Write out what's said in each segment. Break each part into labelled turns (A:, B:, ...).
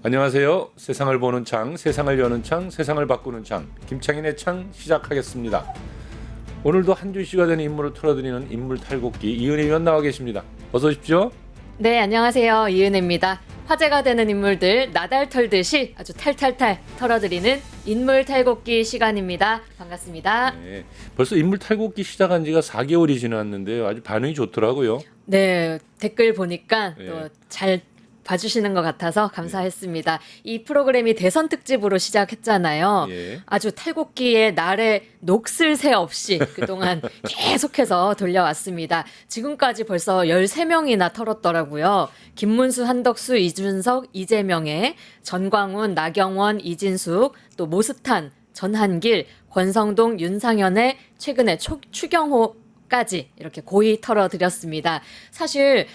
A: 안녕하세요. 세상을 보는 창, 세상을 여는 창, 세상을 바꾸는 창, 김창인의 창 시작하겠습니다. 오늘도 한 주시가 되는 인물을 털어드리는 인물 탈곡기 이은혜 위원 나와 계십니다. 어서 오십시오.
B: 네, 안녕하세요. 이은혜입니다. 화제가 되는 인물들 나달 털듯이 아주 탈탈탈 털어드리는 인물 탈곡기 시간입니다. 반갑습니다.
A: 네, 벌써 인물 탈곡기 시작한 지가 4개월이 지났는데요. 아주 반응이 좋더라고요.
B: 네, 댓글 보니까
A: 네.
B: 또 잘 봐주시는 것 같아서 감사했습니다. 이 프로그램이 대선 특집으로 시작했잖아요.
A: 예.
B: 아주 탈곡기의 날에 녹슬 새 없이 그동안 계속해서 돌려왔습니다. 지금까지 벌써 13명이나 털었더라고요. 김문수, 한덕수, 이준석, 이재명의 전광훈, 나경원, 이진숙, 또 모스탄, 전한길, 권성동, 윤상현의 최근에 추경호까지 이렇게 고이 털어드렸습니다. 사실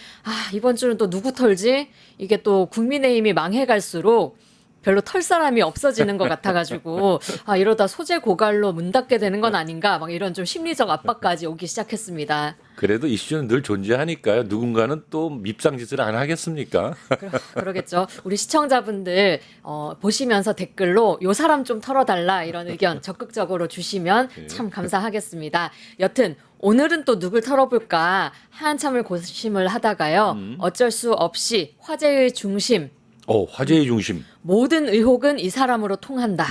B: 이번 주는 또 누구 털지? 이게 또 국민의힘이 망해갈수록 별로 털 사람이 없어지는 것 같아가지고 이러다 소재 고갈로 문 닫게 되는 건 아닌가 막 이런 좀 심리적 압박까지 오기 시작했습니다.
A: 그래도 이슈는 늘 존재하니까요. 누군가는 또 밉상짓을 안 하겠습니까?
B: 그러겠죠. 우리 시청자분들 보시면서 댓글로 요 사람 좀 털어달라 이런 의견 적극적으로 주시면 참 감사하겠습니다. 여튼 오늘은 또 누굴 털어볼까 한참을 고심을 하다가요. 어쩔 수 없이 화제의 중심
A: 화제의 중심.
B: 모든 의혹은 이 사람으로 통한다.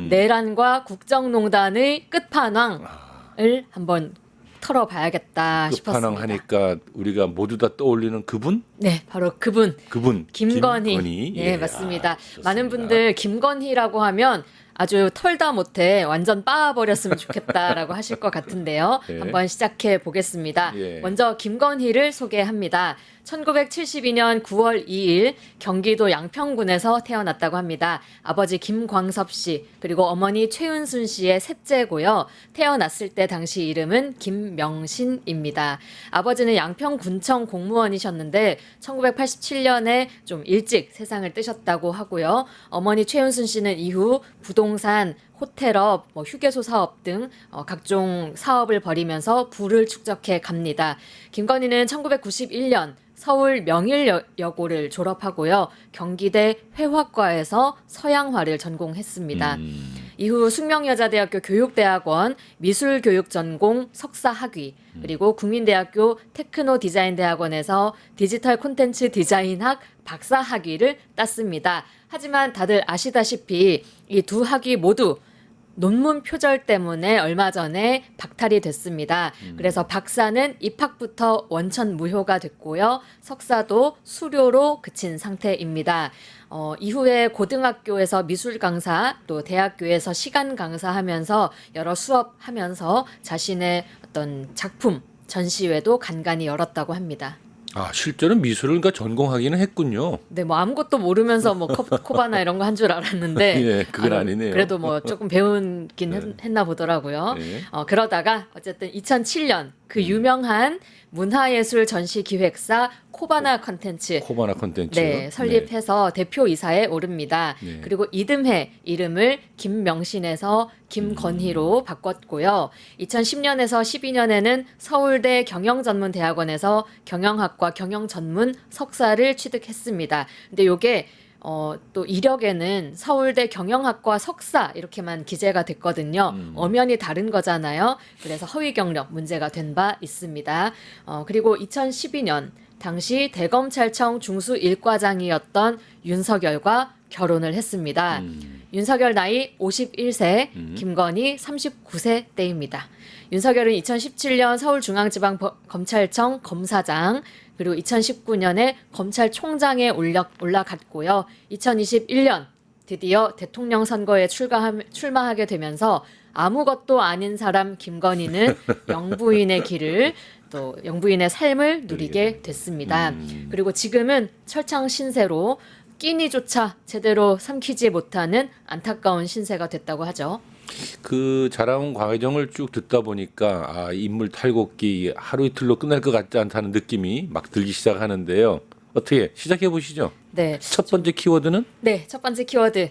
B: 내란과 국정농단의 끝판왕을 한번 털어봐야겠다 싶었습니다.
A: 끝판왕 하니까 우리가 모두 다 떠올리는 그분?
B: 네, 바로 그분. 김건희.
A: 김건희.
B: 네,
A: 예,
B: 맞습니다.
A: 좋습니다.
B: 많은 분들 김건희라고 하면 아주 털다 못해 완전 빻아버렸으면 좋겠다라고 하실 것 같은데요.
A: 네.
B: 한번 시작해 보겠습니다.
A: 예.
B: 먼저 김건희를 소개합니다. 1972년 9월 2일 경기도 양평군에서 태어났다고 합니다. 아버지 김광섭 씨 그리고 어머니 최은순 씨의 셋째고요. 태어났을 때 당시 이름은 김명신입니다. 아버지는 양평군청 공무원이셨는데 1987년에 좀 일찍 세상을 뜨셨다고 하고요. 어머니 최은순 씨는 이후 부동산, 호텔업, 휴게소 사업 등 각종 사업을 벌이면서 부를 축적해 갑니다. 김건희는 1991년 서울 명일여고를 졸업하고요. 경기대 회화과에서 서양화를 전공했습니다. 이후 숙명여자대학교 교육대학원 미술교육전공 석사학위 그리고 국민대학교 테크노디자인대학원에서 디지털 콘텐츠 디자인학 박사학위를 땄습니다. 하지만 다들 아시다시피 이 두 학위 모두 논문 표절 때문에 얼마 전에 박탈이 됐습니다. 그래서 박사는 입학부터 원천 무효가 됐고요. 석사도 수료로 그친 상태입니다. 이후에 고등학교에서 미술 강사 또 대학교에서 시간 강사하면서 여러 수업하면서 자신의 어떤 작품 전시회도 간간히 열었다고 합니다.
A: 실제로 미술을 전공하기는 했군요.
B: 네, 아무것도 모르면서 코바나 이런 거 한 줄 알았는데,
A: 예, 그건 아니네요.
B: 그래도 조금 배운긴 했나 보더라고요.
A: 네.
B: 그러다가 어쨌든 2007년 그 유명한 문화예술 전시 기획사 코바나 콘텐츠 네, 설립해서 대표이사에 오릅니다.
A: 네.
B: 그리고 이듬해 이름을 김명신에서 김건희로 바꿨고요. 2010년에서 12년에는 서울대 경영전문대학원에서 경영학과 경영전문 석사를 취득했습니다. 근데 요게 또 이력에는 서울대 경영학과 석사 이렇게만 기재가 됐거든요. 엄연히 다른 거잖아요. 그래서 허위 경력 문제가 된 바 있습니다. 그리고 2012년 당시 대검찰청 중수 1과장이었던 윤석열과 결혼을 했습니다. 윤석열 나이 51세, 김건희 39세 때입니다. 윤석열은 2017년 서울중앙지방검찰청 검사장, 그리고 2019년에 검찰총장에 올라갔고요. 2021년 드디어 대통령 선거에 출마하게 되면서 아무것도 아닌 사람 김건희는 영부인의 길을 또 영부인의 삶을 누리게 됐습니다. 그리고 지금은 철창 신세로 끼니조차 제대로 삼키지 못하는 안타까운 신세가 됐다고 하죠.
A: 그 자라온 과정을 쭉 듣다 보니까 인물 탈곡기 하루 이틀로 끝날 것 같지 않다는 느낌이 막 들기 시작하는데요. 어떻게 시작해 보시죠?
B: 네.
A: 첫 번째 키워드는
B: 네, 첫 번째 키워드.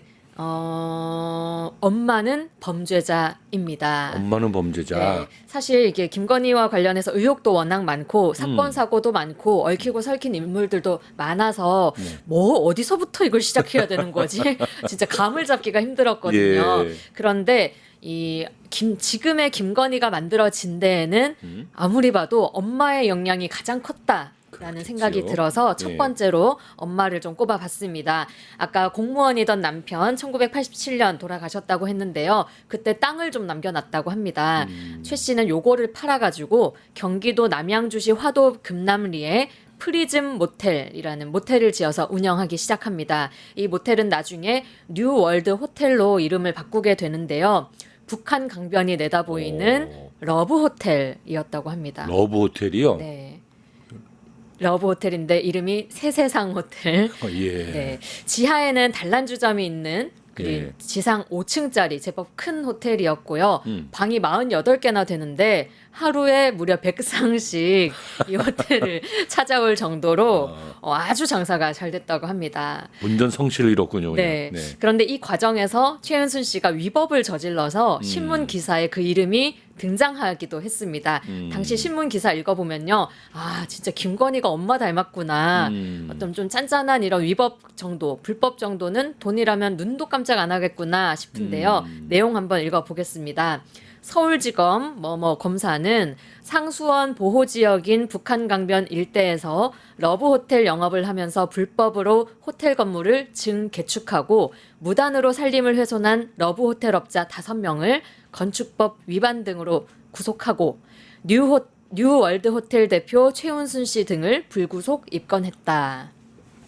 B: 엄마는 범죄자입니다.
A: 엄마는 범죄자.
B: 네, 사실 이게 김건희와 관련해서 의혹도 워낙 많고 사건 사고도 많고 얽히고 설킨 인물들도 많아서 뭐 어디서부터 이걸 시작해야 되는 거지? 진짜 감을 잡기가 힘들었거든요.
A: 예.
B: 그런데 지금의 김건희가 만들어진 데에는 아무리 봐도 엄마의 영향이 가장 컸다. 라는 생각이 들어서 첫
A: 예.
B: 번째로 엄마를 좀 꼽아봤습니다. 아까 공무원이던 남편 1987년 돌아가셨다고 했는데요. 그때 땅을 좀 남겨놨다고 합니다. 최 씨는 요거를 팔아가지고 경기도 남양주시 화도 금남리에 프리즘 모텔이라는 모텔을 지어서 운영하기 시작합니다. 이 모텔은 나중에 뉴월드 호텔로 이름을 바꾸게 되는데요. 북한 강변이 내다보이는 러브 호텔이었다고 합니다.
A: 러브 호텔이요?
B: 네. 러브 호텔인데 이름이 새세상 호텔.
A: 예.
B: 네. 지하에는 단란주점이 있는
A: 예.
B: 지상 5층짜리 제법 큰 호텔이었고요. 방이 48개나 되는데 하루에 무려 100상씩 이 호텔을 찾아올 정도로 아주 장사가 잘 됐다고 합니다.
A: 문전 성실을 이뤘군요.
B: 네.
A: 네.
B: 그런데 이 과정에서 최은순 씨가 위법을 저질러서 신문 기사에 그 이름이 등장하기도 했습니다. 당시 신문 기사 읽어보면요. 아, 진짜 김건희가 엄마 닮았구나. 어떤 좀 짠짠한 이런 위법 정도, 불법 정도는 돈이라면 눈도 깜짝 안 하겠구나 싶은데요. 내용 한번 읽어보겠습니다. 서울지검 검사는 상수원 보호지역인 북한강변 일대에서 러브호텔 영업을 하면서 불법으로 호텔 건물을 증개축하고 무단으로 살림을 훼손한 러브호텔업자 5명을 건축법 위반 등으로 구속하고 뉴월드 호텔 대표 최은순 씨 등을 불구속 입건했다.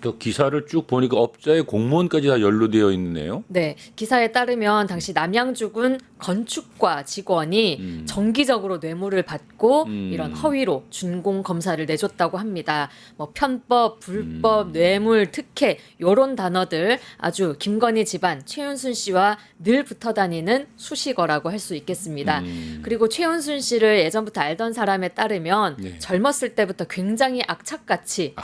A: 또 기사를 쭉 보니까 업자의 공무원까지 다 연루되어 있네요.
B: 네, 기사에 따르면 당시 남양주군 건축과 직원이 정기적으로 뇌물을 받고 이런 허위로 준공 검사를 내줬다고 합니다. 뭐 편법, 불법, 뇌물, 특혜 이런 단어들 아주 김건희 집안 최은순 씨와 늘 붙어 다니는 수식어라고 할 수 있겠습니다. 그리고 최은순 씨를 예전부터 알던 사람에 따르면
A: 네.
B: 젊었을 때부터 굉장히 악착같이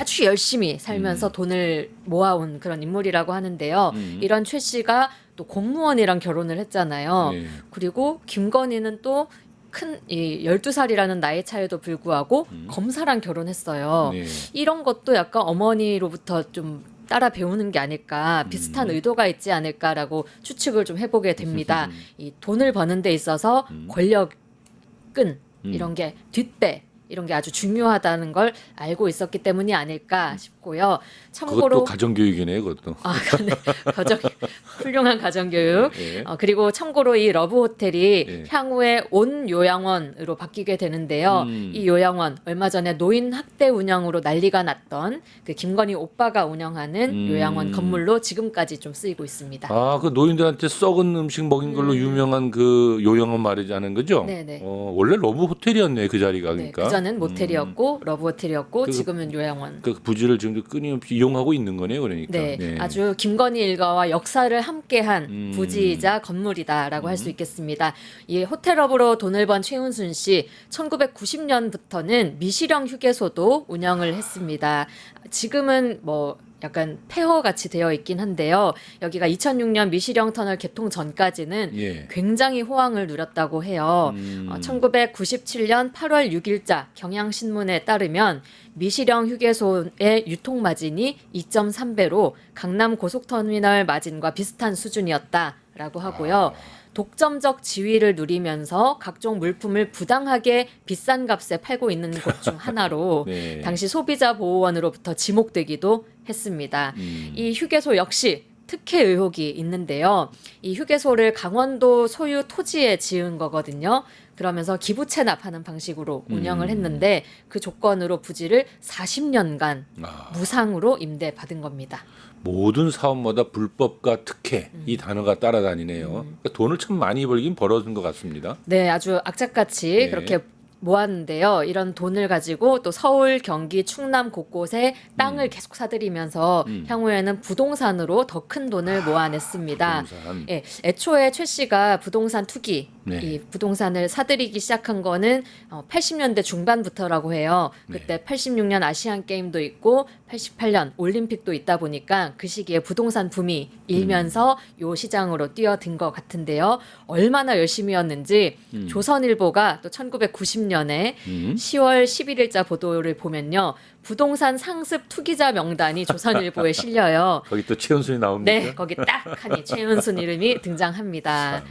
B: 아주 열심히 살면서 돈을 모아온 그런 인물이라고 하는데요. 이런 최 씨가 또 공무원이랑 결혼을 했잖아요.
A: 네.
B: 그리고 김건희는 또 큰 12살이라는 나이 차에도 불구하고 검사랑 결혼했어요.
A: 네.
B: 이런 것도 약간 어머니로부터 좀 따라 배우는 게 아닐까, 비슷한 의도가 있지 않을까라고 추측을 좀 해보게 됩니다. 이 돈을 버는 데 있어서 권력은 이런 게 뒷배 이런 게 아주 중요하다는 걸 알고 있었기 때문이 아닐까 싶고요. 참고로
A: 그것도 가정교육이네요. 그것도.
B: 네. 훌륭한 가정교육.
A: 예.
B: 그리고 참고로 이 러브 호텔이
A: 예.
B: 향후에 온 요양원으로 바뀌게 되는데요. 이 요양원 얼마 전에 노인 학대 운영으로 난리가 났던 그 김건희 오빠가 운영하는 요양원 건물로 지금까지 좀 쓰이고 있습니다.
A: 아, 그 노인들한테 썩은 음식 먹인 걸로 유명한 그 요양원 말이자는 거죠?
B: 네네.
A: 원래 러브 호텔이었네 그 자리가
B: 네,
A: 그러니까.
B: 그전은 모텔이었고 러브 호텔이었고 지금은 요양원.
A: 그 부지를 지금 끊임없이 이용하고 있는 거네요, 그러니까.
B: 네, 아주 김건희 일가와 역사를 함께한 부지이자 건물이다라고 할 수 있겠습니다. 이 호텔업으로 돈을 번 최은순 씨, 1990년부터는 미시령 휴게소도 운영을 했습니다. 지금은 뭐 약간 폐허 같이 되어 있긴 한데요. 여기가 2006년 미시령 터널 개통 전까지는
A: 예.
B: 굉장히 호황을 누렸다고 해요. 1997년 8월 6일자 경향신문에 따르면 미시령 휴게소의 유통 마진이 2.3배로 강남 고속터미널 마진과 비슷한 수준이었다라고 하고요. 독점적 지위를 누리면서 각종 물품을 부당하게 비싼 값에 팔고 있는 곳 중 하나로
A: 네.
B: 당시 소비자 보호원으로부터 지목되기도 했습니다. 이 휴게소 역시 특혜 의혹이 있는데요. 이 휴게소를 강원도 소유 토지에 지은 거거든요. 그러면서 기부 체납하는 방식으로 운영을 했는데 그 조건으로 부지를 40년간 무상으로 임대받은 겁니다.
A: 모든 사업마다 불법과 특혜 이 단어가 따라다니네요. 그러니까 돈을 참 많이 벌긴 벌어진 것 같습니다.
B: 네, 아주 악착같이
A: 네.
B: 그렇게 모았는데요. 이런 돈을 가지고 또 서울, 경기, 충남 곳곳에 땅을 계속 사들이면서 향후에는 부동산으로 더 큰 돈을 모아냈습니다.
A: 부동산.
B: 예, 애초에 최 씨가 부동산 투기,
A: 네.
B: 이 부동산을 사들이기 시작한 거는 80년대 중반부터라고 해요. 그때 86년 아시안 게임도 있고 88년 올림픽도 있다 보니까 그 시기에 부동산 붐이 일면서 요 시장으로 뛰어든 것 같은데요. 얼마나 열심히였는지 조선일보가 또 1990년에 10월 11일자 보도를 보면요. 부동산 상습 투기자 명단이 조선일보에 실려요.
A: 거기 또 최은순이 나옵니까?
B: 네, 거기 딱 하니 최은순 이름이 등장합니다.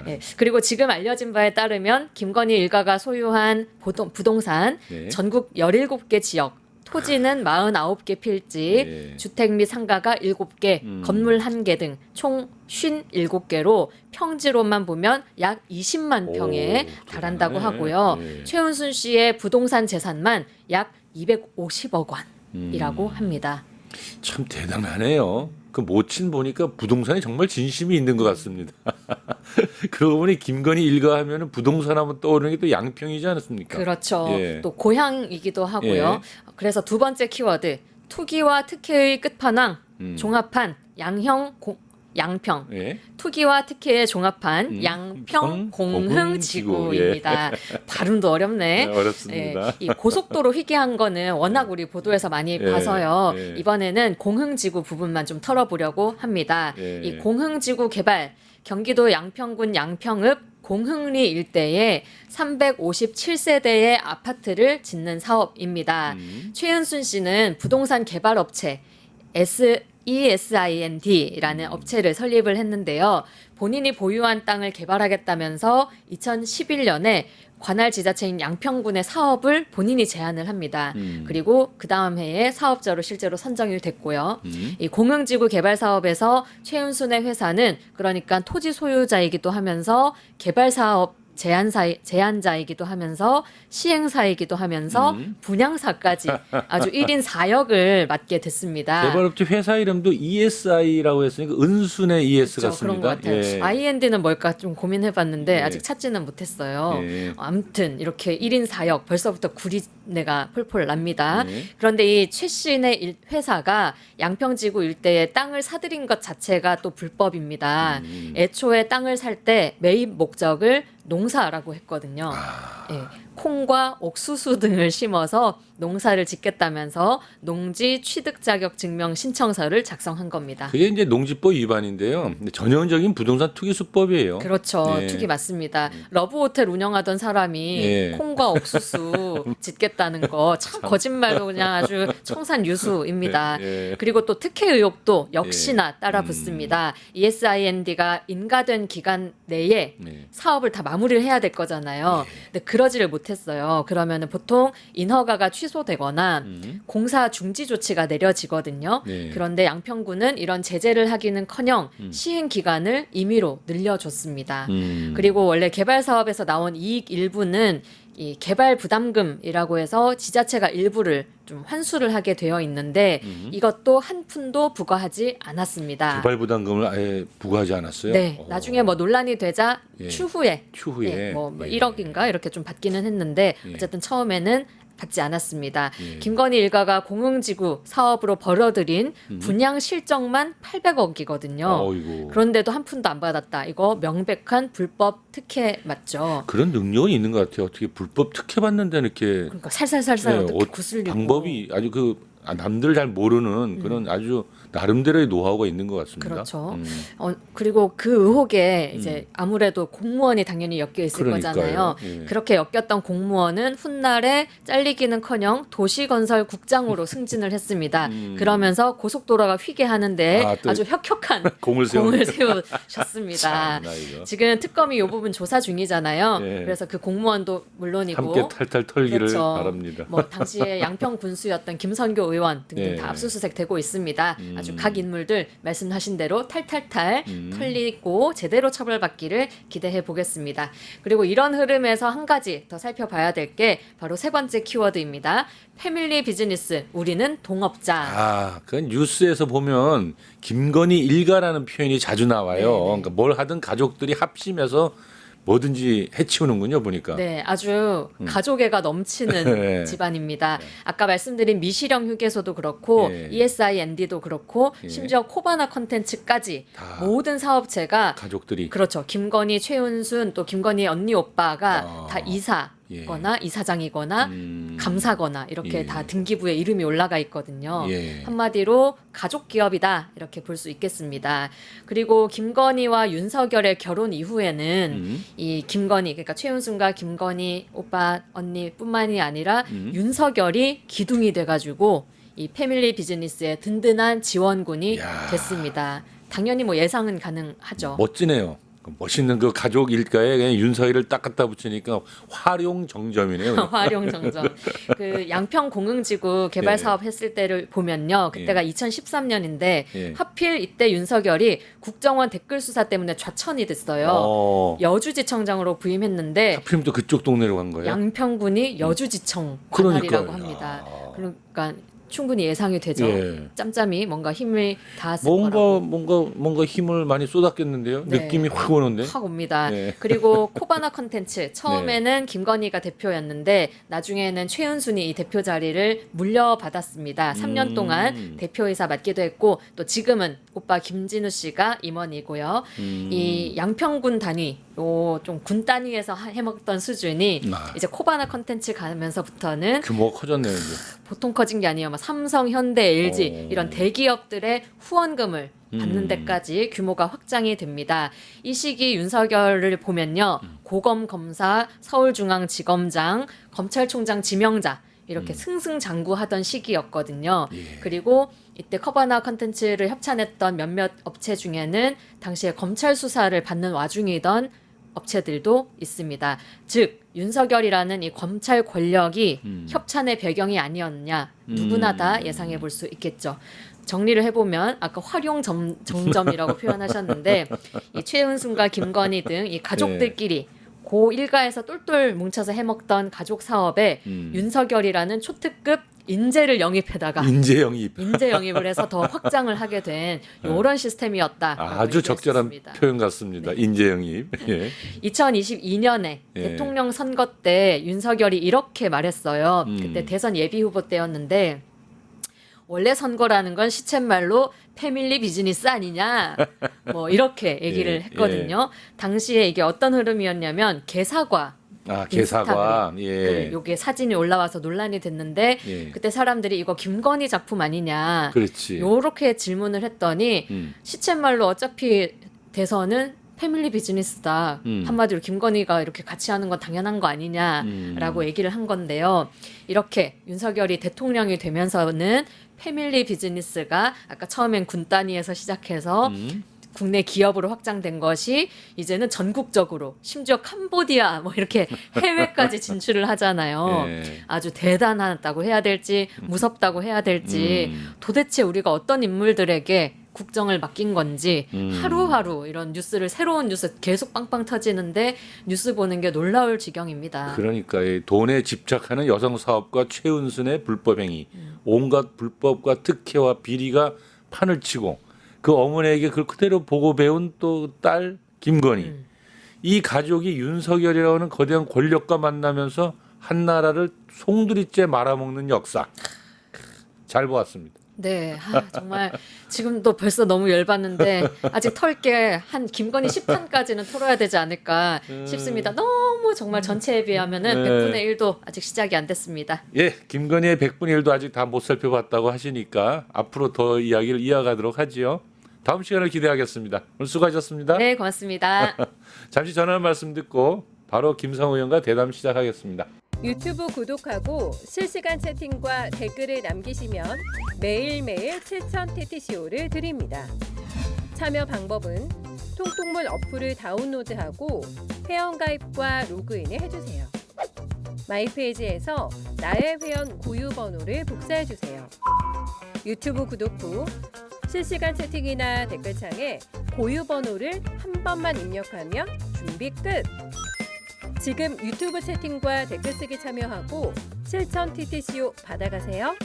B: 예, 그리고 지금 알려진 바에 따르면 김건희 일가가 소유한 부동산
A: 네.
B: 전국 17개 지역, 토지는 49개 필지,
A: 네.
B: 주택 및 상가가 7개, 건물 1개 등 총 57개로 평지로만 보면 약 20만 평에
A: 오,
B: 달한다고
A: 대단하네.
B: 하고요.
A: 네.
B: 최은순 씨의 부동산 재산만 약 250억 원이라고 합니다.
A: 참 대단하네요. 그 모친 보니까 부동산에 정말 진심이 있는 것 같습니다. 그러고 보니 김건희 일가 하면은 부동산 하면 떠오르는 게 또 양평이지 않습니까?
B: 그렇죠.
A: 예.
B: 또 고향이기도 하고요. 그래서 두 번째 키워드 투기와 특혜의 끝판왕 종합한 양평
A: 예.
B: 투기와 특혜의 종합한 양평 공흥지구입니다. 발음도 어렵네.
A: 네, 어렵습니다.
B: 이 고속도로 희귀한 거는 워낙 우리 보도에서 많이
A: 예,
B: 봐서요.
A: 예.
B: 이번에는 공흥지구 부분만 좀 털어보려고 합니다.
A: 예.
B: 이 공흥지구 개발 경기도 양평군 양평읍 공흥리 일대에 357세대의 아파트를 짓는 사업입니다. 최은순 씨는 부동산 개발업체 ESIND라는 업체를 설립을 했는데요. 본인이 보유한 땅을 개발하겠다면서 2011년에 관할 지자체인 양평군의 사업을 본인이 제안을 합니다. 그리고 그 다음 해에 사업자로 실제로 선정이 됐고요. 이 공흥지구 개발 사업에서 최은순의 회사는 그러니까 토지 소유자이기도 하면서 개발 사업 제안자이기도 하면서 시행사이기도 하면서 분양사까지 아주 1인 4역을 맡게 됐습니다.
A: 개발업체 회사 이름도 ESI라고 했으니까 은순의 ES
B: 그렇죠, 그런 것
A: 같습니다.
B: 같아요.
A: 예.
B: IND는 뭘까 좀 고민해봤는데
A: 예.
B: 아직 찾지는 못했어요.
A: 예.
B: 아무튼 이렇게 1인 4역 벌써부터 구리내가 폴폴 납니다.
A: 예.
B: 그런데 이 최 씨네 회사가 양평지구 일대에 땅을 사들인 것 자체가 또 불법입니다. 애초에 땅을 살 때 매입 목적을 농사라고 했거든요. 예, 콩과 옥수수 등을 심어서 농사를 짓겠다면서 농지 취득 자격 증명 신청서를 작성한 겁니다.
A: 그게 이제 농지법 위반인데요. 전형적인 부동산 투기 수법이에요.
B: 그렇죠.
A: 예.
B: 투기 맞습니다. 러브호텔 운영하던 사람이
A: 예.
B: 콩과 옥수수 짓겠다는 거 참 거짓말로 그냥 아주 청산유수입니다.
A: 예.
B: 그리고 또 특혜 의혹도 역시나 따라 붙습니다. ESIND가 인가된 기간 내에
A: 네.
B: 사업을 다 마무리를 해야 될 거잖아요. 근데 그러지를 못했어요. 그러면은 보통 인허가가 취소되거나 공사 중지 조치가 내려지거든요.
A: 네.
B: 그런데 양평구는 이런 제재를 하기는커녕 시행 기간을 임의로 늘려줬습니다. 그리고 원래 개발 사업에서 나온 이익 일부는 이 개발 부담금이라고 해서 지자체가 일부를 좀 환수를 하게 되어 있는데 이것도 한 푼도 부과하지 않았습니다.
A: 개발 부담금을 아예 부과하지 않았어요.
B: 네, 나중에 뭐 논란이 되자
A: 예.
B: 추후에
A: 추후에
B: 뭐
A: 예.
B: 1억인가 이렇게 좀 받기는 했는데
A: 예.
B: 어쨌든 처음에는 받지 않았습니다.
A: 예.
B: 김건희 일가가 공흥지구 사업으로 벌어들인 분양 실적만 800억이거든요.
A: 어이구.
B: 그런데도 한 푼도 안 받았다. 이거 명백한 불법 특혜 맞죠?
A: 그런 능력은 있는 것 같아요. 어떻게 불법 특혜 받는데 이렇게
B: 그러니까 살살살살
A: 네,
B: 어떻게 구슬리고
A: 방법이 아주 남들 잘 모르는 그런 아주 나름대로의 노하우가 있는 것 같습니다.
B: 그렇죠. 그리고 그 의혹에 이제 아무래도 공무원이 당연히 엮여 있을
A: 그러니까요.
B: 거잖아요.
A: 예.
B: 그렇게 엮였던 공무원은 훗날에 잘리기는커녕 도시건설국장으로 승진을 했습니다. 그러면서 고속도로가 휘게 하는데
A: 아, 또
B: 아주 혁혁한
A: 공을
B: 공을
A: 세웁니다.
B: 세우셨습니다.
A: 참나 이거.
B: 지금 특검이 이 부분 조사 중이잖아요.
A: 예.
B: 그래서 그 공무원도 물론이고
A: 함께 탈탈 털기를
B: 그렇죠.
A: 바랍니다.
B: 뭐 당시에 양평 군수였던 김선교 의원 등등
A: 예.
B: 다 압수수색 되고 있습니다. 아주 각 인물들 말씀하신 대로 탈탈탈 털리고 제대로 처벌받기를 기대해 보겠습니다. 그리고 이런 흐름에서 한 가지 더 살펴봐야 될 게 바로 세 번째 키워드입니다. 패밀리 비즈니스, 우리는 동업자.
A: 아, 그건 뉴스에서 보면 김건희 일가라는 표현이 자주 나와요.
B: 네네.
A: 그러니까 뭘 하든 가족들이 합심해서 뭐든지 해치우는군요 보니까.
B: 네, 아주 가족애가 넘치는
A: 네.
B: 집안입니다. 아까 말씀드린 미시령 휴게소도 그렇고
A: 예.
B: ESIND도 그렇고
A: 예.
B: 심지어 코바나 컨텐츠까지
A: 다
B: 모든 사업체가
A: 가족들이
B: 그렇죠. 김건희, 최은순 또 김건희 언니 오빠가 다 이사거나 이사장이거나 감사거나 이렇게
A: 예.
B: 다 등기부에 이름이 올라가 있거든요.
A: 예.
B: 한마디로 가족 기업이다 이렇게 볼 수 있겠습니다. 그리고 김건희와 윤석열의 결혼 이후에는 이 김건희 그러니까 최은순과 김건희 오빠 언니뿐만이 아니라 윤석열이 기둥이 돼가지고 이 패밀리 비즈니스의 든든한 지원군이
A: 야.
B: 됐습니다. 당연히 뭐 예상은 가능하죠.
A: 멋지네요. 멋있는 그 가족 일가에 그냥 윤석열을 딱 갖다 붙이니까 활용정점이네요. 그냥.
B: 활용정점. 그 양평 공흥지구 개발
A: 예.
B: 사업 했을 때를 보면요. 그때가
A: 예.
B: 2013년인데
A: 예.
B: 하필 이때 윤석열이 국정원 댓글 수사 때문에 좌천이 됐어요. 여주지청장으로 부임했는데
A: 하필이면 또 그쪽 동네로 간 거예요?
B: 양평군이 여주지청
A: 그러니까요.
B: 관할이라고 합니다. 그러니까 충분히 예상이 되죠.
A: 예.
B: 짬짬이 뭔가 힘을 다했을 거라고.
A: 뭔가 힘을 많이 쏟았겠는데요.
B: 네.
A: 느낌이 확 오는데.
B: 확 옵니다.
A: 네.
B: 그리고 코바나 컨텐츠 처음에는 김건희가 대표였는데 나중에는 최은순이 이 대표 자리를 물려받았습니다. 3년 동안 대표이사 맡기도 했고 또 지금은 오빠 김진우 씨가 임원이고요. 이 양평군 단위 요 좀 군 단위에서 해먹던 수준이 이제 코바나 컨텐츠 가면서부터는
A: 규모가 커졌네요. 이제.
B: 보통 커진 게 아니에요. 막 삼성, 현대, LG 이런 대기업들의 후원금을 받는 데까지 규모가 확장이 됩니다. 이 시기 윤석열을 보면요. 고검 검사, 서울중앙지검장, 검찰총장 지명자 이렇게 승승장구하던 시기였거든요.
A: 예.
B: 그리고 이때 커바나 컨텐츠를 협찬했던 몇몇 업체 중에는 당시에 검찰 수사를 받는 와중이던 업체들도 있습니다. 즉 윤석열이라는 이 검찰 권력이 협찬의 배경이 아니었냐 누구나 다 예상해 볼 수 있겠죠. 정리를 해보면 아까 활용정점이라고 표현하셨는데 이 최은순과 김건희 등 이 가족들끼리 고 일가에서 똘똘 뭉쳐서 해먹던 가족 사업에 윤석열이라는 초특급 인재를 영입해다가
A: 인재 영입.
B: 인재 영입을 해서 더 확장을 하게 된 이런 시스템이었다.
A: 아주 적절한 표현 같습니다.
B: 네.
A: 인재 영입. 예.
B: 2022년에
A: 예.
B: 대통령 선거 때 윤석열이 이렇게 말했어요. 그때 대선 예비 후보 때였는데 원래 선거라는 건 시쳇말로 패밀리 비즈니스 아니냐 뭐 이렇게 얘기를
A: 예,
B: 했거든요. 당시에 이게 어떤 흐름이었냐면 개사과
A: 개사과. 예.
B: 요게 사진이 올라와서 논란이 됐는데
A: 예.
B: 그때 사람들이 이거 김건희 작품 아니냐
A: 그렇지.
B: 요렇게 질문을 했더니 시쳇말로 어차피 대선은 패밀리 비즈니스다. 한마디로 김건희가 이렇게 같이 하는 건 당연한 거 아니냐라고 얘기를 한 건데요. 이렇게 윤석열이 대통령이 되면서는 패밀리 비즈니스가 아까 처음엔 군 단위에서 시작해서 국내 기업으로 확장된 것이 이제는 전국적으로 심지어 캄보디아 뭐 이렇게 해외까지 진출을 하잖아요.
A: 예.
B: 아주 대단하다고 해야 될지 무섭다고 해야 될지 도대체 우리가 어떤 인물들에게 국정을 맡긴 건지 하루하루 이런 뉴스를 새로운 뉴스 계속 빵빵 터지는데 뉴스 보는 게 놀라울 지경입니다.
A: 그러니까 이 돈에 집착하는 여성 사업가 최은순의 불법 행위, 온갖 불법과 특혜와 비리가 판을 치고 그 어머니에게 그걸 그대로 보고 배운 또 딸 김건희. 이 가족이 윤석열이라는 거대한 권력과 만나면서 한 나라를 송두리째 말아먹는 역사. 잘 보았습니다.
B: 네, 정말 지금도 벌써 너무 열받는데 아직 털 게 한 김건희 10탄까지는 털어야 되지 않을까 싶습니다. 너무 정말 전체에 비하면은 100분의 1도 아직 시작이 안 됐습니다.
A: 예, 김건희의 100분의 1도 아직 다 못 살펴봤다고 하시니까 앞으로 더 이야기를 이어가도록 하지요. 다음 시간을 기대하겠습니다. 오늘 수고하셨습니다.
B: 네, 고맙습니다.
A: 잠시 전화 말씀 듣고 바로 김상우 의원과 대담 시작하겠습니다.
C: 유튜브 구독하고 실시간 채팅과 댓글을 남기시면 매일매일 7,000TTCO를 드립니다. 참여 방법은 통통물 어플을 다운로드하고 회원가입과 로그인을 해주세요. 마이페이지에서 나의 회원 고유 번호를 복사해주세요. 유튜브 구독 후 실시간 채팅이나 댓글창에 고유 번호를 한 번만 입력하면 준비 끝! 지금 유튜브 채팅과 댓글 쓰기 참여하고 실천 TTCO 받아가세요.